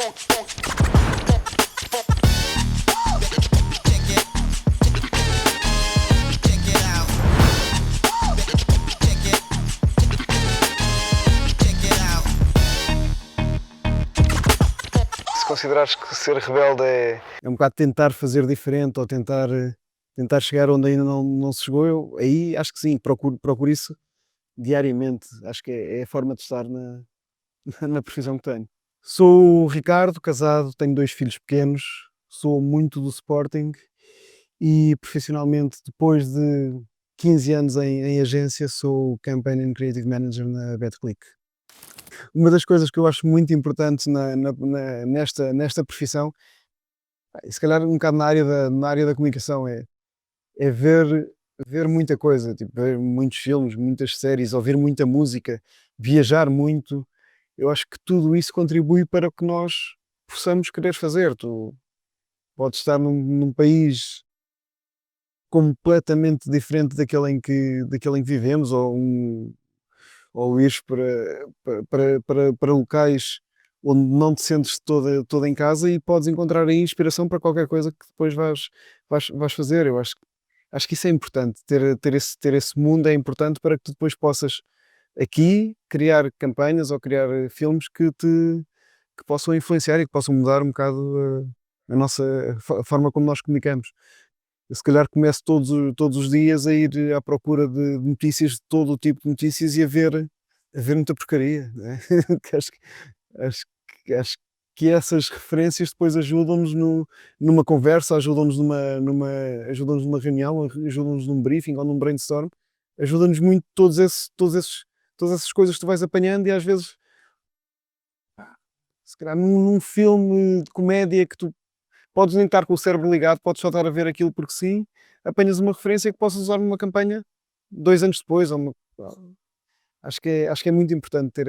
Se considerares que ser rebelde é um bocado tentar fazer diferente ou tentar chegar onde ainda não se chegou, aí acho que sim, procuro isso diariamente. Acho que é a forma de estar na profissão que tenho. Sou o Ricardo, casado, tenho 2 filhos pequenos, sou muito do Sporting e profissionalmente, depois de 15 anos em agência, sou Campaign and Creative Manager na BetClick. Uma das coisas que eu acho muito importante nesta profissão, e se calhar um bocado na área da comunicação, é ver muita coisa, tipo, ver muitos filmes, muitas séries, ouvir muita música, viajar muito. Eu acho que tudo isso contribui para o que nós possamos querer fazer. Tu podes estar num país completamente diferente daquele em que vivemos, ou ires para locais onde não te sentes toda em casa e podes encontrar aí inspiração para qualquer coisa que depois vais fazer. Eu acho que isso é importante, ter esse mundo é importante para que tu depois possas aqui criar campanhas ou criar filmes que possam influenciar e que possam mudar um bocado a nossa a forma como nós comunicamos. Eu se calhar começo todos os dias a ir à procura de notícias, de todo o tipo de notícias e a ver muita porcaria, né? Que acho, acho que essas referências depois ajudam-nos numa conversa, ajuda-nos numa reunião, ajudam-nos num briefing ou num brainstorm, ajuda-nos muito todas essas coisas que tu vais apanhando e às vezes, se calhar num filme de comédia que tu podes nem estar com o cérebro ligado, podes só estar a ver aquilo porque sim, apanhas uma referência que possas usar numa campanha 2 anos depois. Acho que é muito importante ter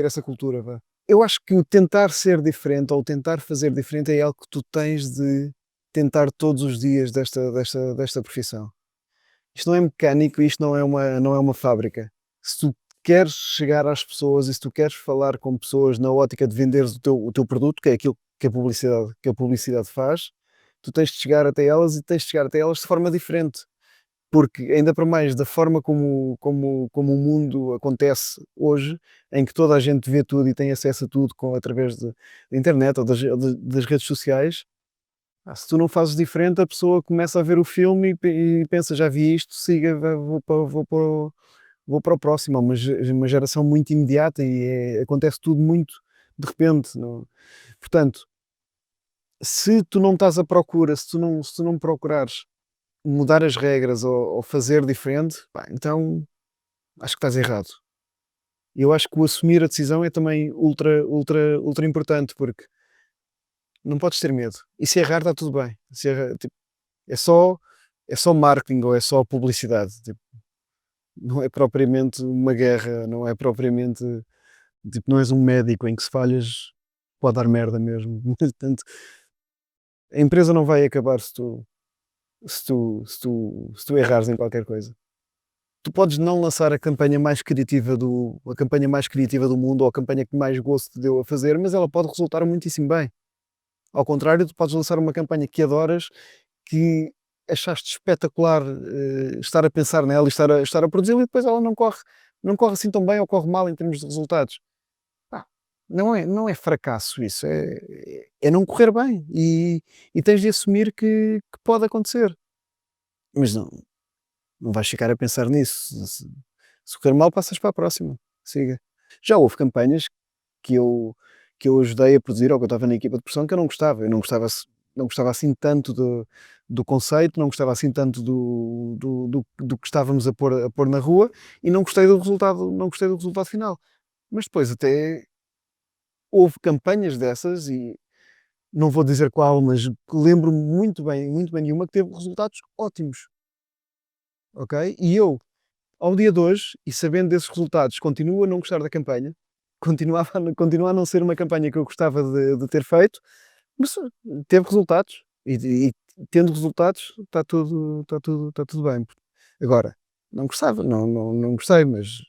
essa cultura. Vá. Eu acho que o tentar ser diferente ou tentar fazer diferente é algo que tu tens de tentar todos os dias desta profissão. Isto não é mecânico, isto não é uma fábrica. Se tu queres chegar às pessoas e se tu queres falar com pessoas na ótica de venderes o teu produto, que é aquilo que a publicidade faz, tu tens de chegar até elas e tens de chegar até elas de forma diferente. Porque, ainda para mais, da forma como o mundo acontece hoje, em que toda a gente vê tudo e tem acesso a tudo através da internet ou das redes sociais, se tu não fazes diferente, a pessoa começa a ver o filme e pensa, já vi isto, siga, vou para o próximo. É uma geração muito imediata e acontece tudo muito de repente. Não? Portanto, se tu não estás à procura, se tu não procurares mudar as regras ou fazer diferente, pá, então acho que estás errado. Eu acho que o assumir a decisão é também ultra, ultra, ultra importante, porque não podes ter medo. E se errar, está tudo bem. Se errar, tipo, é só marketing ou é só publicidade. Tipo, não é propriamente uma guerra, não é propriamente. Tipo, não és um médico em que se falhas, pode dar merda mesmo. Portanto, a empresa não vai acabar se tu errares em qualquer coisa. Tu podes não lançar a campanha mais criativa do mundo ou a campanha que mais gosto te deu a fazer, mas ela pode resultar muitíssimo bem. Ao contrário, tu podes lançar uma campanha que adoras, que achaste espetacular estar a pensar nela e estar a produzi-la e depois ela não corre assim tão bem ou corre mal em termos de resultados. Pá, não é fracasso isso, é não correr bem e tens de assumir que pode acontecer. Mas não vais ficar a pensar nisso. Se correr mal, passas para a próxima. Siga. Já houve campanhas que eu ajudei a produzir, ou que eu estava na equipa de produção, que eu não gostava. Eu não gostava assim tanto do conceito, não gostava assim tanto do que estávamos a pôr na rua e não gostei do resultado final. Mas depois até houve campanhas dessas e não vou dizer qual, mas lembro-me muito bem de uma que teve resultados ótimos, ok? E eu, ao dia de hoje, e sabendo desses resultados, continuo a não gostar da campanha, continua a não ser uma campanha que eu gostava de ter feito, mas teve resultados e tendo resultados está tudo bem. Agora, não gostava, não gostei, mas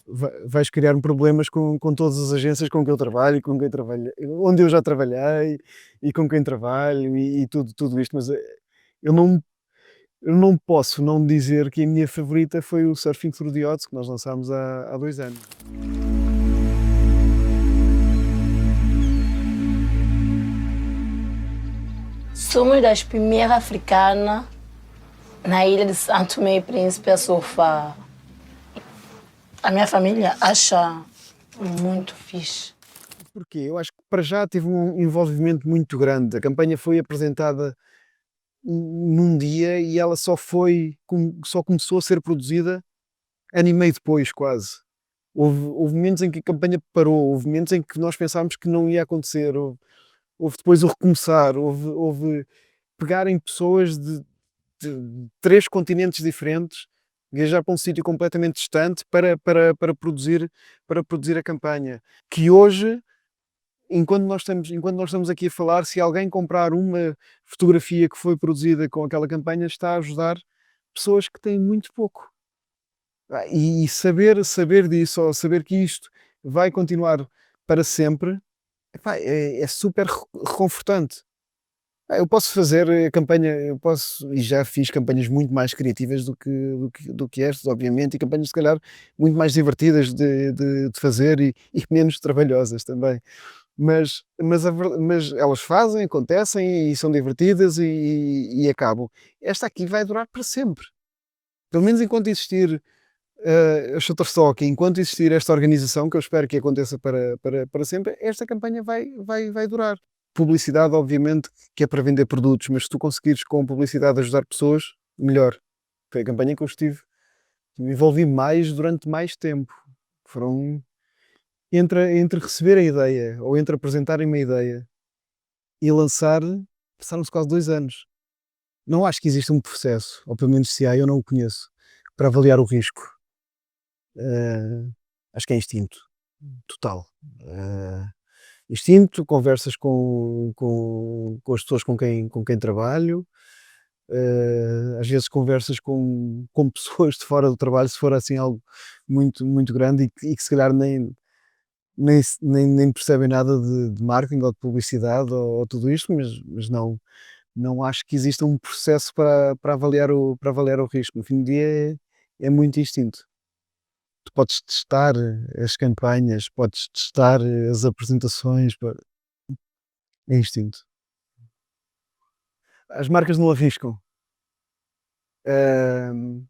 vais criar problemas com todas as agências com que eu trabalho, com quem trabalho, onde eu já trabalhei e com quem trabalho e tudo isto, mas eu não, eu não posso não dizer que a minha favorita foi o Surfing Through the Odds, que nós lançámos há 2 anos. Somos das primeiras africanas na ilha de Santo Tomé e Príncipe a surfar. A minha família acha muito fixe. Porquê? Eu acho que para já teve um envolvimento muito grande. A campanha foi apresentada num dia e ela só começou a ser produzida ano e meio depois, quase. Houve momentos em que a campanha parou, houve momentos em que nós pensámos que não ia acontecer, houve depois o recomeçar, houve pegarem pessoas de 3 continentes diferentes, viajar para um sítio completamente distante para produzir a campanha. Que hoje, enquanto nós estamos aqui a falar, se alguém comprar uma fotografia que foi produzida com aquela campanha, está a ajudar pessoas que têm muito pouco. E saber disso, ou saber que isto vai continuar para sempre, epá, é super reconfortante. Eu posso fazer a campanha, e já fiz campanhas muito mais criativas do que estas, obviamente, e campanhas se calhar muito mais divertidas de fazer e menos trabalhosas também. Mas elas fazem, acontecem e são divertidas e acabam. Esta aqui vai durar para sempre. Pelo menos enquanto existir a Shutterstock, enquanto existir esta organização, que eu espero que aconteça para sempre, esta campanha vai durar. Publicidade, obviamente, que é para vender produtos, mas se tu conseguires com publicidade ajudar pessoas, melhor. Foi a campanha que eu me envolvi mais durante mais tempo. Foram entre receber a ideia ou entre apresentarem uma ideia e lançar, passaram-se quase 2 anos. Não acho que exista um processo, ou pelo menos se há, eu não o conheço, para avaliar o risco. Acho que é instinto, total. Instinto, conversas com as pessoas com quem trabalho, às vezes conversas com pessoas de fora do trabalho, se for assim algo muito, muito grande e que se calhar nem percebem nada de marketing ou de publicidade ou tudo isto, mas não acho que exista um processo para avaliar o risco. No fim do dia é muito instinto. Tu podes testar as campanhas, podes testar as apresentações, é instinto. As marcas não arriscam. Ahm,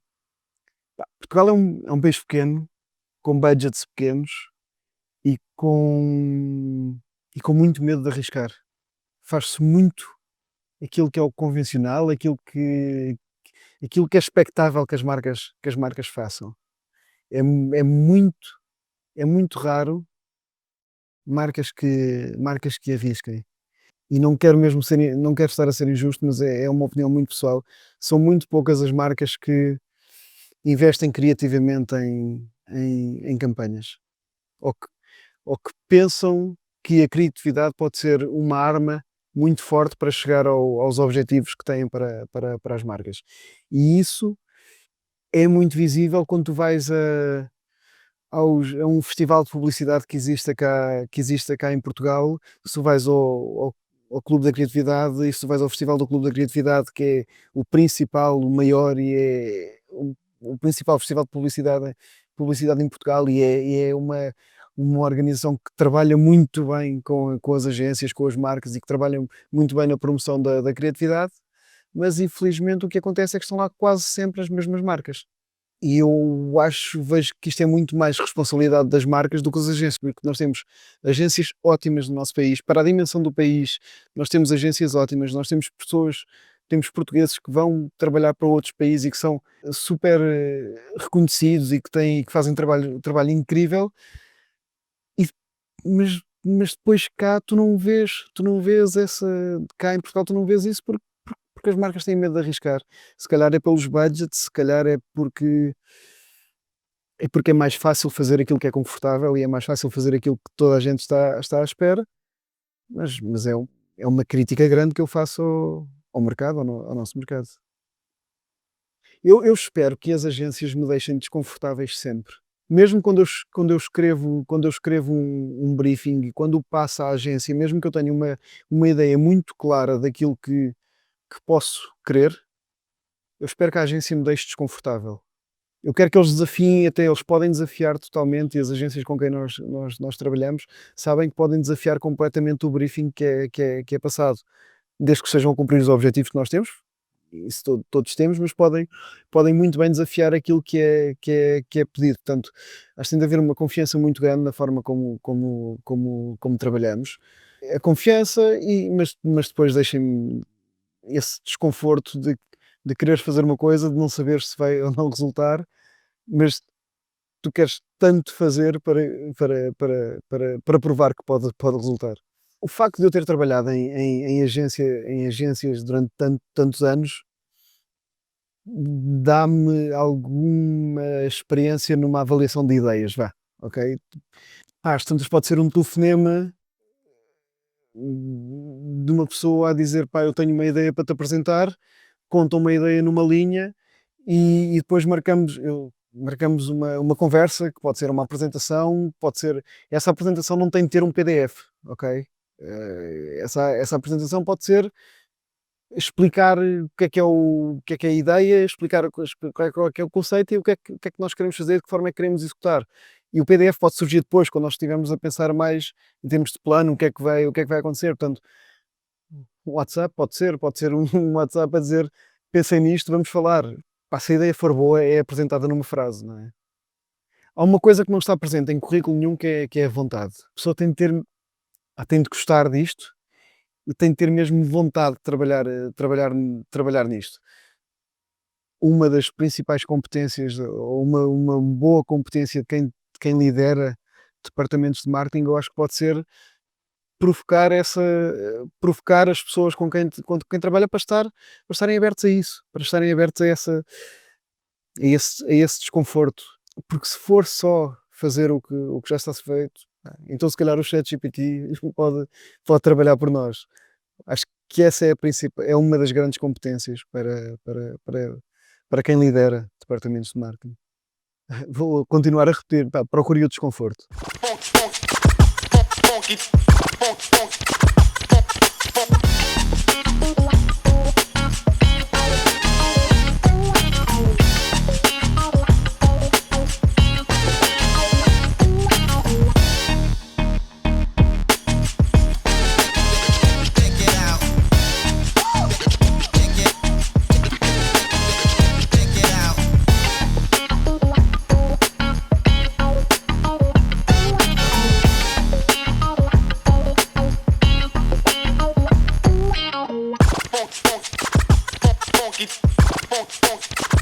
Portugal é um país pequeno, com budgets pequenos e com muito medo de arriscar. Faz-se muito aquilo que é o convencional, aquilo que é expectável que as marcas façam. É muito raro marcas que arrisquem. E não quero estar a ser injusto, mas é uma opinião muito pessoal. São muito poucas as marcas que investem criativamente em campanhas, ou que, ou que pensam que a criatividade pode ser uma arma muito forte para chegar aos objetivos que têm para as marcas. E isso é muito visível quando tu vais a um festival de publicidade que existe cá em Portugal. Se tu vais ao Clube da Criatividade e se tu vais ao Festival do Clube da Criatividade, que é o principal, o maior e é o principal festival de publicidade em Portugal e é uma organização que trabalha muito bem com as agências, com as marcas e que trabalha muito bem na promoção da criatividade, mas infelizmente o que acontece é que estão lá quase sempre as mesmas marcas. E eu vejo que isto é muito mais responsabilidade das marcas do que das agências, porque nós temos agências ótimas no nosso país, para a dimensão do país, nós temos agências ótimas, nós temos pessoas, temos portugueses que vão trabalhar para outros países e que são super reconhecidos e que fazem trabalho incrível, e- mas depois cá tu não vês cá em Portugal tu não vês isso porque as marcas têm medo de arriscar. Se calhar é pelos budgets, se calhar é porque é mais fácil fazer aquilo que é confortável e é mais fácil fazer aquilo que toda a gente está à espera, mas é uma crítica grande que eu faço ao mercado, ao nosso mercado. Eu espero que as agências me deixem desconfortáveis sempre. mesmo quando eu escrevo um briefing e quando passo à agência, mesmo que eu tenha uma ideia muito clara daquilo que posso querer, eu espero que a agência me deixe desconfortável. Eu quero que eles desafiem, até eles podem desafiar totalmente, e as agências com quem nós trabalhamos sabem que podem desafiar completamente o briefing que é passado, desde que sejam a cumprir os objetivos que nós temos, isso todos temos, mas podem muito bem desafiar aquilo que é pedido. Portanto, acho que tem de haver uma confiança muito grande na forma como trabalhamos. A confiança, mas depois deixem-me esse desconforto de querer fazer uma coisa, de não saber se vai ou não resultar, mas tu queres tanto fazer para provar que pode resultar. O facto de eu ter trabalhado em agências durante tantos anos dá-me alguma experiência numa avaliação de ideias, vá, ok? Às tantas pode ser um telefonema de uma pessoa a dizer, pá, eu tenho uma ideia para te apresentar, conta uma ideia numa linha e depois marcamos uma conversa, que pode ser uma apresentação, pode ser... Essa apresentação não tem de ter um PDF, ok? Essa apresentação pode ser explicar o que é a ideia, explicar qual é que é o conceito e o que é que nós queremos fazer, de que forma é que queremos executar. E o PDF pode surgir depois, quando nós estivermos a pensar mais em termos de plano, o que é que vai acontecer. Portanto, um WhatsApp pode ser um WhatsApp a dizer, pensem nisto, vamos falar. Pá, se a ideia for boa, é apresentada numa frase, não é? Há uma coisa que não está presente em currículo nenhum que é a vontade. A pessoa tem de gostar disto e tem de ter mesmo vontade de trabalhar nisto. Uma das principais competências, ou uma boa competência de quem lidera departamentos de marketing, eu acho que pode ser provocar as pessoas com quem trabalha para estarem abertos a isso, para estarem abertos a esse desconforto. Porque se for só fazer o que já está feito, então se calhar o ChatGPT pode trabalhar por nós. Acho que essa é uma das grandes competências para quem lidera departamentos de marketing. Vou continuar a repetir, pá, procure o desconforto. Funky.